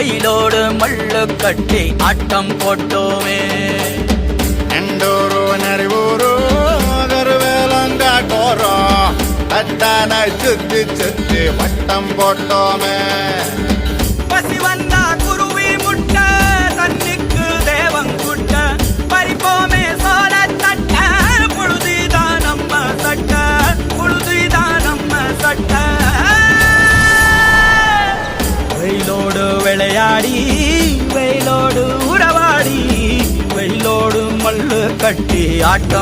வெயிலோடு மல்லு கட்டி ஆட்டம் போட்டோமே. எண்டூரு நெறிவூரு கருவேலங்காட்டோரோ அத்தான சுத்தி சுத்தி வட்டம் போட்டோமே. பசி வந்தா குருவி முட்ட தண்ணிக்கு தேவங்குட்ட பறிப்போமே சோழ தட்ட புழுதிதான் நம்ம சட்ட புழுதிதான் நம்ம சட்ட. வெயிலோடு விளையாடி வெயிலோடு உறவாடி வெயிலோடு மல்லு கட்டி ஆட்டம்